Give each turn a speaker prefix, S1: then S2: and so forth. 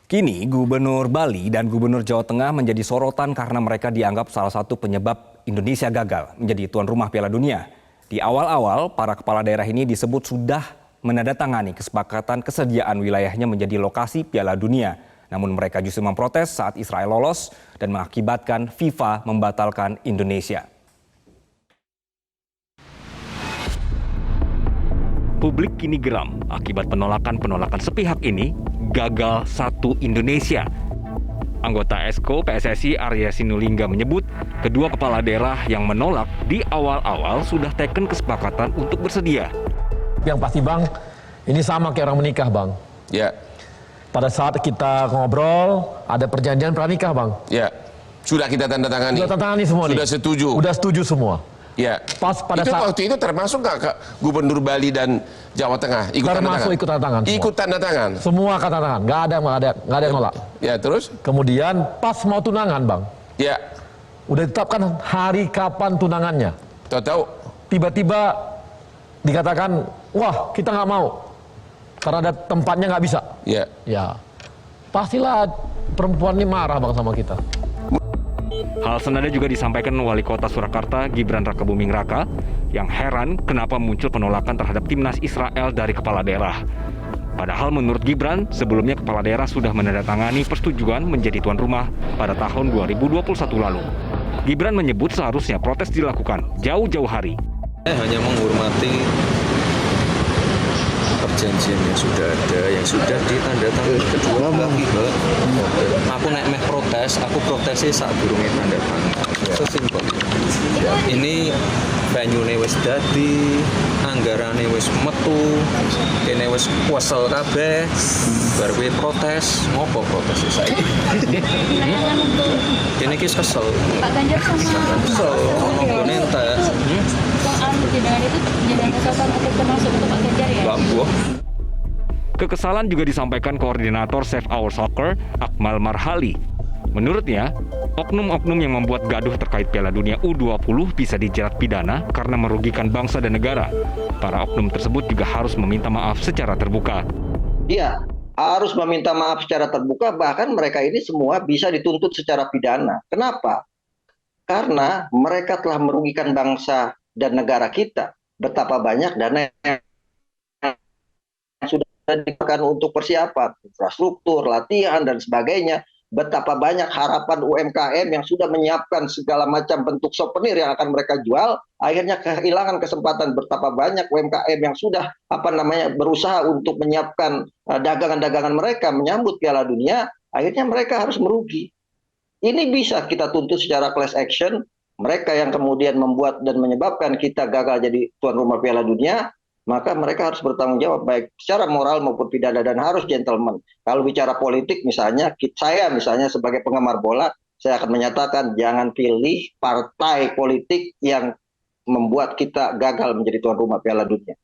S1: Kini, Gubernur Bali dan Gubernur Jawa Tengah menjadi sorotan karena mereka dianggap salah satu penyebab Indonesia gagal menjadi tuan rumah Piala Dunia. Di awal-awal, para kepala daerah ini disebut sudah menandatangani kesepakatan kesediaan wilayahnya menjadi lokasi Piala Dunia. Namun mereka justru memprotes saat Israel lolos dan mengakibatkan FIFA membatalkan Indonesia. Publik kini geram akibat penolakan sepihak ini. Gagal satu Indonesia. Anggota Esko PSSI Arya Sinulinga menyebut kedua kepala daerah yang menolak di awal-awal sudah teken kesepakatan untuk bersedia.
S2: Yang pasti Bang, ini sama kayak orang menikah Bang.
S3: Ya.
S2: Pada saat kita ngobrol, ada perjanjian pranikah Bang.
S3: Ya. Sudah kita tanda tangani.
S2: Sudah tanda tangani semua nih.
S3: Sudah setuju.
S2: Sudah setuju semua.
S3: Ya.
S2: Pas pada
S3: itu
S2: saat
S3: waktu itu termasuk nggak ke Gubernur Bali dan Jawa Tengah ikut tanda tangan?
S2: ikut tanda tangan.
S3: Ikut tanda tangan.
S2: Semua tanda tangan, nggak ada yang nolak.
S3: Ya terus?
S2: Kemudian pas mau tunangan Bang,
S3: Ya.
S2: udah ditetapkan hari kapan tunangannya.
S3: Tahu-tahu?
S2: Tiba-tiba dikatakan, wah kita nggak mau karena ada tempatnya nggak bisa.
S3: Ya.
S2: Ya, pastilah perempuan ini marah Bang sama kita.
S1: Hal senada juga disampaikan Wali Kota Surakarta Gibran Rakabuming Raka yang heran kenapa muncul penolakan terhadap timnas Israel dari kepala daerah. Padahal menurut Gibran, sebelumnya kepala daerah sudah menandatangani persetujuan menjadi tuan rumah pada tahun 2021 lalu. Gibran menyebut seharusnya protes dilakukan jauh-jauh hari.
S4: Saya hanya menghormati perjanjian yang sudah ada, yang sudah ditandatangani kedua belah pihak. Aku naik meh protes, aku protesnya saat durungnya tanda tangan. Sesimpel. Ini banyune wis dadi, anggarane wis metu, kene wis kesel kabeh, bar kowe protes, ngopo protes saiki? Kene iki kesel.
S5: Pak Ganjar sama
S4: Kesel, ngono entek.
S5: soal persidangan itu jadi kesalahan untuk termasuk untuk Pak Ganjar ya?
S4: Lambuh.
S1: Kekesalan juga disampaikan koordinator Save Our Soccer, Akmal Marhali. Menurutnya, oknum-oknum yang membuat gaduh terkait Piala Dunia U20 bisa dijerat pidana karena merugikan bangsa dan negara. Para oknum tersebut juga harus meminta maaf secara terbuka.
S6: Iya, harus meminta maaf secara terbuka, bahkan mereka ini semua bisa dituntut secara pidana. Kenapa? Karena mereka telah merugikan bangsa dan negara kita. Betapa banyak dana yang sudah digunakan untuk persiapan, infrastruktur, latihan, dan sebagainya. Betapa banyak harapan UMKM yang sudah menyiapkan segala macam bentuk souvenir yang akan mereka jual, akhirnya kehilangan kesempatan. Betapa banyak UMKM yang sudah berusaha untuk menyiapkan dagangan-dagangan mereka menyambut Piala Dunia, akhirnya mereka harus merugi. Ini bisa kita tuntut secara class action. Mereka yang kemudian membuat dan menyebabkan kita gagal jadi tuan rumah Piala Dunia, maka mereka harus bertanggung jawab baik secara moral maupun pidana dan harus gentleman. Kalau bicara politik misalnya, saya misalnya sebagai penggemar bola, saya akan menyatakan jangan pilih partai politik yang membuat kita gagal menjadi tuan rumah Piala Dunia.